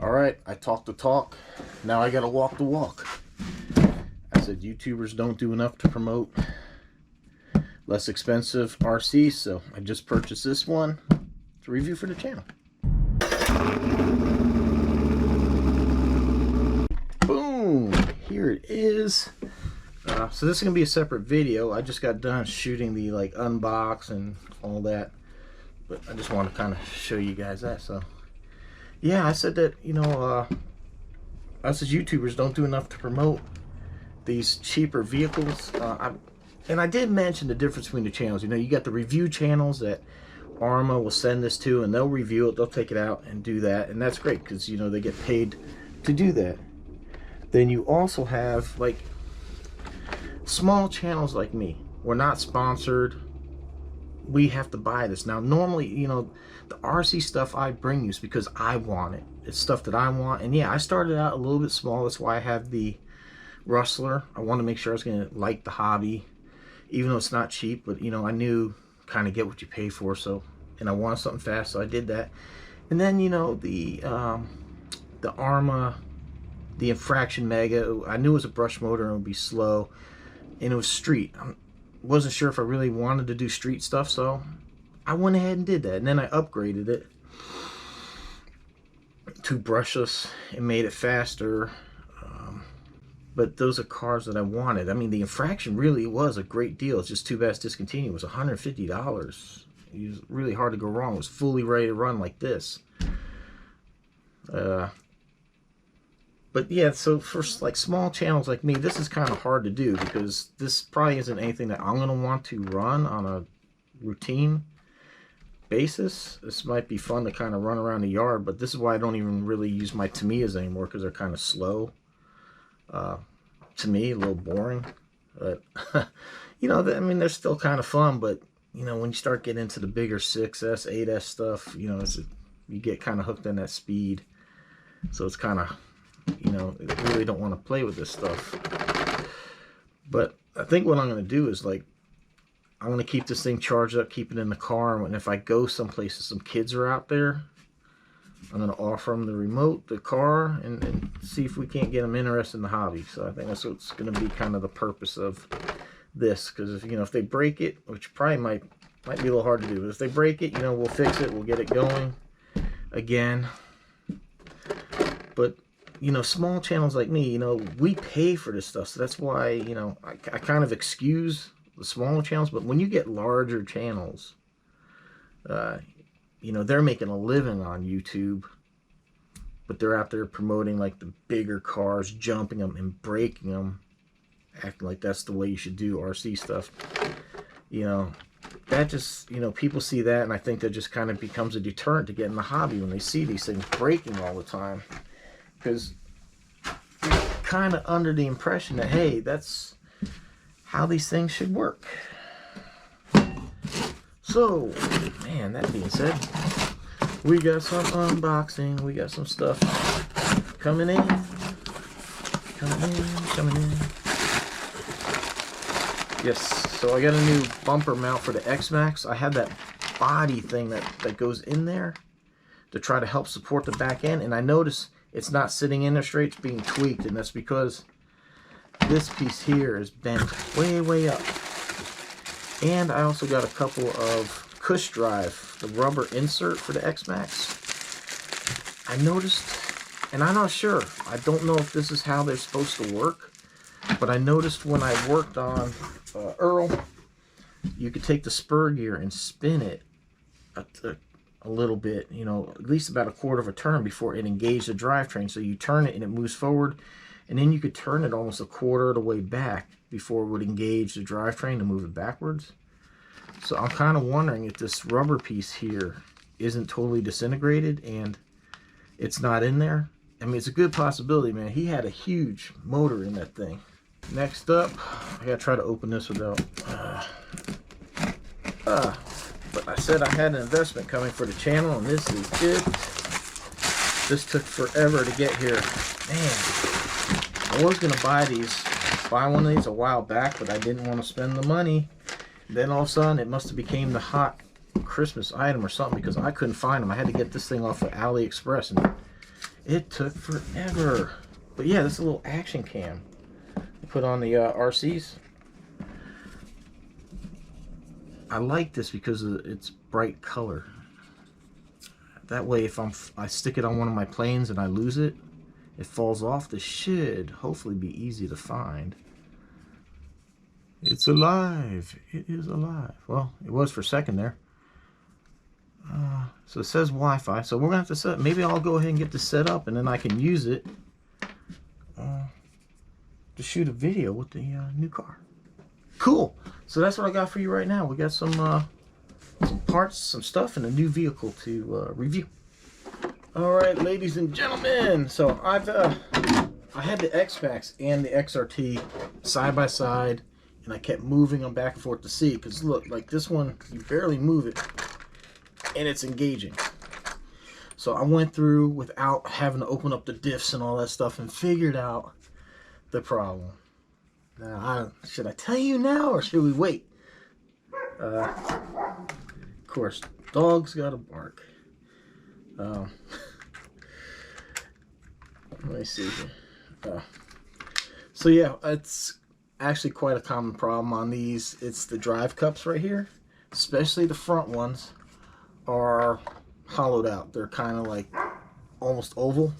Alright, I talked the talk. Now I gotta walk the walk. I said YouTubers don't do enough to promote less expensive RCs, so I just purchased this one to review for the channel. Boom! Here it is. So this is gonna be a separate video. I just got done shooting the unbox and all that, but I just want to kind of show you guys that. So yeah, I said that, us as YouTubers don't do enough to promote these cheaper vehicles. And I did mention the difference between the channels. You got the review channels that ARMA will send this to, and they'll review it, they'll take it out and do that, and that's great because they get paid to do that. Then you also have small channels like me. We're not sponsored. We have to buy this. Now normally, the RC stuff I bring you is because I want it. It's stuff that I want. And yeah, I started out a little bit small. That's why I have the Rustler. I wanted to make sure I was going to like the hobby, even though it's not cheap. But I knew kind of get what you pay for. So, and I wanted something fast, so I did that. And then the ARMA, the Infraction Mega, I knew it was a brush motor and it would be slow, and it was street. I wasn't sure if I really wanted to do street stuff, so I went ahead and did that. And then I upgraded it to brushless and made it faster. But those are cars that I wanted. I mean, the Infraction really was a great deal. It's just too bad it's discontinued. It was $150. It was really hard to go wrong. It was fully ready to run like this. But yeah, so for small channels like me, this is kind of hard to do because this probably isn't anything that I'm going to want to run on a routine basis. This might be fun to kind of run around the yard, but this is why I don't even really use my Tamiyas anymore, because they're kind of slow. To me, a little boring. But I mean, they're still kind of fun, but when you start getting into the bigger 6S, 8S stuff, you get kind of hooked on that speed. So it's kind of, you really don't want to play with this stuff. But I think what I'm going to do is I'm going to keep this thing charged up, keep it in the car, and if I go someplace and some kids are out there, I'm going to offer them the remote, the car, and see if we can't get them interested in the hobby. So I think that's what's going to be kind of the purpose of this, because if they break it, which probably might be a little hard to do, but if they break it, we'll fix it, we'll get it going again. But small channels like me, we pay for this stuff, so that's why I kind of excuse the smaller channels. But when you get larger channels, they're making a living on YouTube, but they're out there promoting the bigger cars, jumping them and breaking them, acting like that's the way you should do RC stuff. That just, people see that, and I think that just kind of becomes a deterrent to get in the hobby when they see these things breaking all the time, because you're kind of under the impression that, hey, that's how these things should work. So, man, that being said, we got some unboxing, we got some stuff coming in. Yes, so I got a new bumper mount for the Xmaxx. I have that body thing that goes in there to try to help support the back end, and I notice it's not sitting in there straight, it's being tweaked, and that's because this piece here is bent way up. And I also got a couple of Cush Drive, the rubber insert for the Xmaxx. I noticed, and I'm not sure, I don't know if this is how they're supposed to work, but I noticed when I worked on Earl, you could take the spur gear and spin it a little bit, at least about a quarter of a turn before it engaged the drivetrain. So you turn it and it moves forward, and then you could turn it almost a quarter of the way back before it would engage the drivetrain to move it backwards. So I'm kind of wondering if this rubber piece here isn't totally disintegrated and it's not in there. I mean, it's a good possibility, man. He had a huge motor in that thing. Next up, I gotta try to open this without but I said I had an investment coming for the channel, and this is it. This took forever to get here. Man, I was gonna buy one of these a while back, but I didn't want to spend the money. Then all of a sudden, it must have became the hot Christmas item or something, because I couldn't find them. I had to get this thing off of AliExpress, and It took forever. But yeah, this is a little action cam. I put on the RCs. I like this because of its bright color. That way, if I stick it on one of my planes and I lose it, it falls off. This should hopefully be easy to find. It's alive. It is alive. Well, it was for a second there. So it says Wi-Fi. So we're gonna have to set. Maybe I'll go ahead and get this set up, and then I can use it to shoot a video with the new car. Cool. So that's what I got for you right now. We got some parts, some stuff, and a new vehicle to review. All right, ladies and gentlemen. So I had the Xmaxx and the XRT side by side, and I kept moving them back and forth to see. Because look, like this one, you barely move it, and it's engaging. So I went through without having to open up the diffs and all that stuff and figured out the problem. Now, should I tell you now or should we wait? Of course, dogs gotta bark. Let me see here. So yeah, it's actually quite a common problem on these. It's the drive cups right here, especially the front ones, are hollowed out. They're kind of like almost oval,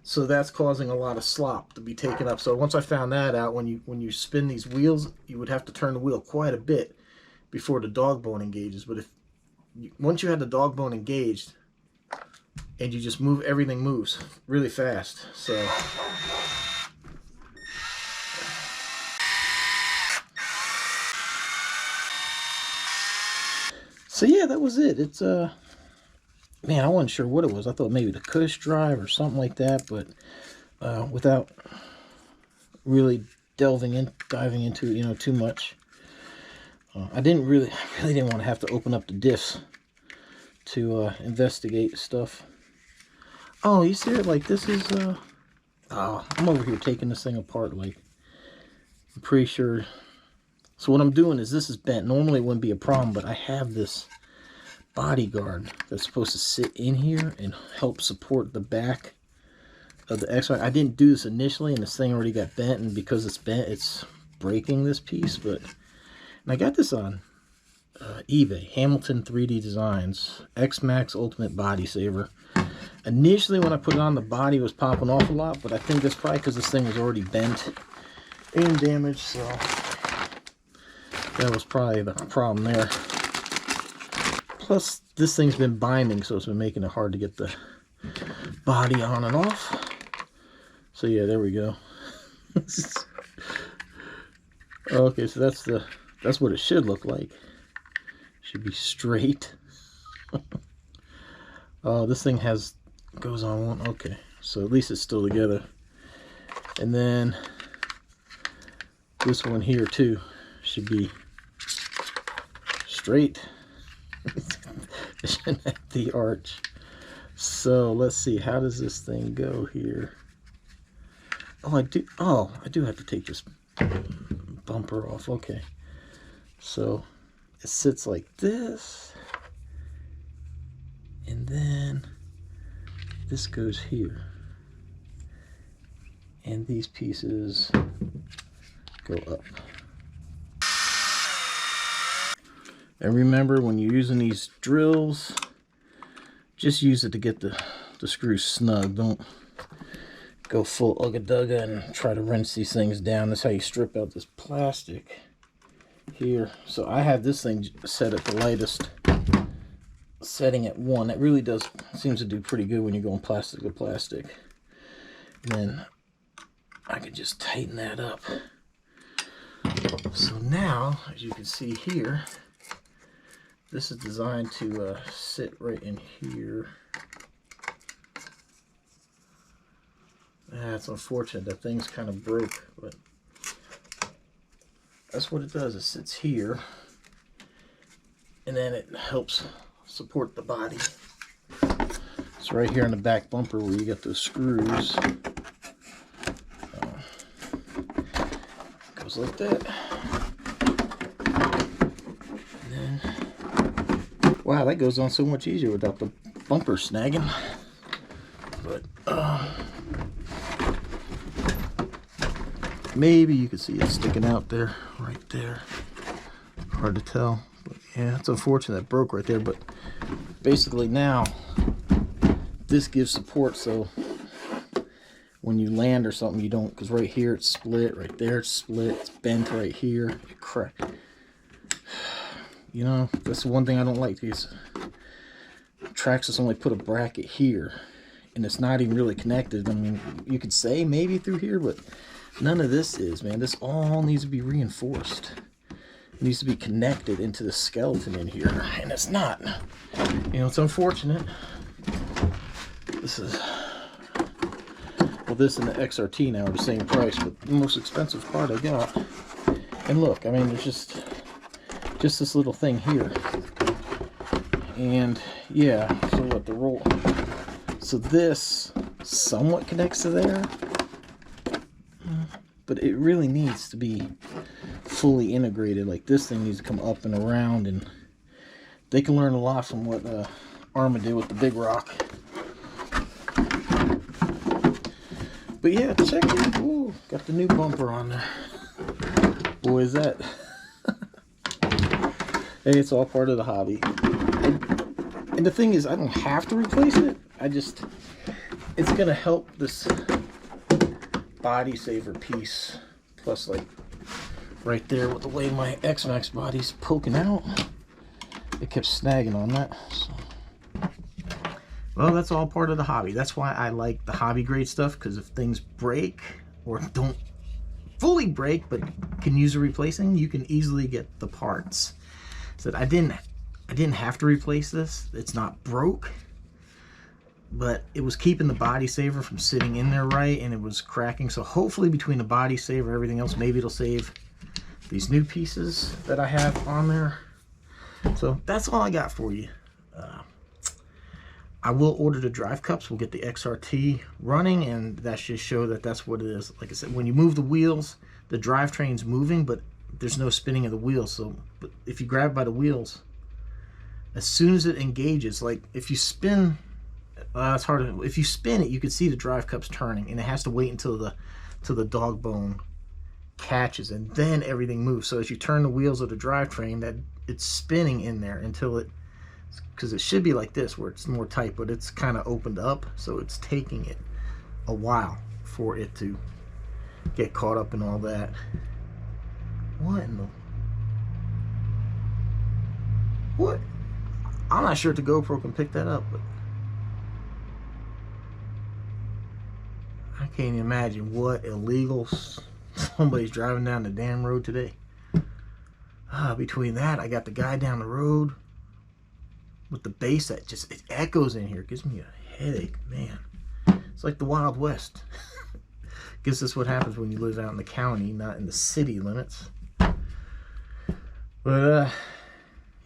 so that's causing a lot of slop to be taken up. So once I found that out, when you spin these wheels, you would have to turn the wheel quite a bit before the dog bone engages. But once you had the dog bone engaged and you just move, everything moves really fast. So yeah, that was it. It's man, I wasn't sure what it was. I thought maybe the cush drive or something like that, but without really diving into it, you know, too much. I really didn't want to have to open up the diffs to investigate stuff. Oh, you see it? Like this is I'm over here taking this thing apart. Like, I'm pretty sure. So what I'm doing is, this is bent. Normally it wouldn't be a problem, but I have this bodyguard that's supposed to sit in here and help support the back of the Xmaxx. I didn't do this initially, and this thing already got bent, and because it's bent, it's breaking this piece. And I got this on eBay, Hamilton 3D Designs, Xmaxx Ultimate Body Saver. Initially, when I put it on, the body was popping off a lot, but I think that's probably because this thing was already bent and damaged, so that was probably the problem there. Plus, this thing's been binding, so it's been making it hard to get the body on and off. So yeah, there we go. Okay, so that's what it should look like. Should be straight. Oh, this thing goes on one. Okay, so at least it's still together. And then this one here too should be straight. It shouldn't have the arch. So let's see, how does this thing go here? Oh, I do have to take this bumper off. Okay, so it sits like this, and then this goes here, and these pieces go up. And remember, when you're using these drills, just use it to get the screws snug. Don't go full ugga-dugga and try to wrench these things down. That's how you strip out this plastic here. So I have this thing set at the lightest setting at 1. That really seems to do pretty good when you're going plastic to plastic. And then I can just tighten that up. So now, as you can see here, this is designed to sit right in here. That's unfortunate. That thing's kind of broke, but that's what it does. It sits here, and then it helps support the body. It's right here in the back bumper where you get those screws. Goes like that. And then, wow, that goes on so much easier without the bumper snagging. but maybe you can see it sticking out there, right there. Hard to tell, but yeah, it's unfortunate it broke right there. But basically now this gives support, so when you land or something, you don't, because right here it's split, right there it's split, it's bent right here, it cracked. You know, that's the one thing I don't like. These traxxas only put a bracket here, and it's not even really connected. I mean, you could say maybe through here, but none of this is, man. This all needs to be reinforced. It needs to be connected into the skeleton in here, and it's not. You know, it's unfortunate. This is, well, this and the XRT now are the same price, but the most expensive part I got. And look, I mean, there's just this little thing here. And yeah, so what, the roll, so this somewhat connects to there, but it really needs to be fully integrated. Like, this thing needs to come up and around, and they can learn a lot from what Arma did with the big rock. But yeah, check it. Ooh, got the new bumper on there. Boy, is that. Hey, it's all part of the hobby. And the thing is, I don't have to replace it. It's going to help this body saver piece. Plus, like, right there with the way my Xmaxx body's poking out, it kept snagging on that. So. Well, that's all part of the hobby. That's why I like the hobby grade stuff, because if things break or don't fully break but can use a replacing, you can easily get the parts. So I didn't have to replace this. It's not broke, but it was keeping the body saver from sitting in there right, and it was cracking. So hopefully between the body saver and everything else, maybe it'll save these new pieces that I have on there. So that's all I got for you. I will order the drive cups. We'll get the XRT running, and that should show that that's what it is. Like I said, when you move the wheels, the drivetrain's moving, but there's no spinning of the wheels. So but if you grab by the wheels, as soon as it engages, like if you spin, it's hard to, if you spin it, you can see the drive cups turning, and it has to wait until the dog bone catches, and then everything moves. So as you turn the wheels of the drivetrain, that it's spinning in there until it, because it should be like this where it's more tight, but it's kind of opened up, so it's taking it a while for it to get caught up in all that. What in the, what? I'm not sure if the GoPro can pick that up, but I can't imagine what illegal somebody's driving down the damn road today. Between that, I got the guy down the road with the bass that just, it echoes in here. It gives me a headache, man. It's like the Wild West. Guess that's what happens when you live out in the county, not in the city limits. But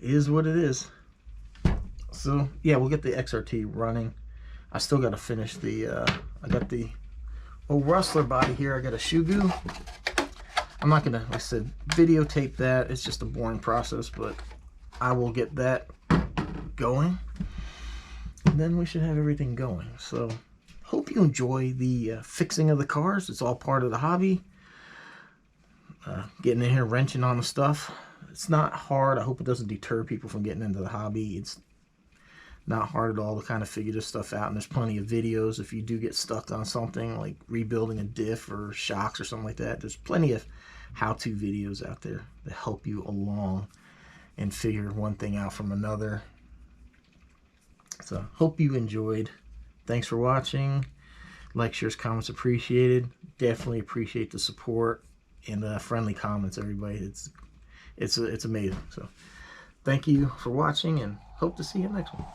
it is what it is. So yeah, we'll get the XRT running. I still got to finish the I got the old Rustler body here. I got a Shugu. I'm not gonna, like I said, videotape that. It's just a boring process, but I will get that going, and then we should have everything going. So hope you enjoy the fixing of the cars. It's all part of the hobby. Getting in here, wrenching on the stuff. It's not hard. I hope it doesn't deter people from getting into the hobby. It's not hard at all to kind of figure this stuff out, and there's plenty of videos if you do get stuck on something like rebuilding a diff or shocks or something like that. There's plenty of how-to videos out there that help you along and figure one thing out from another. So hope you enjoyed. Thanks for watching. Like, shares, comments appreciated. Definitely appreciate the support and the friendly comments, everybody. It's amazing. So thank you for watching, and hope to see you next one.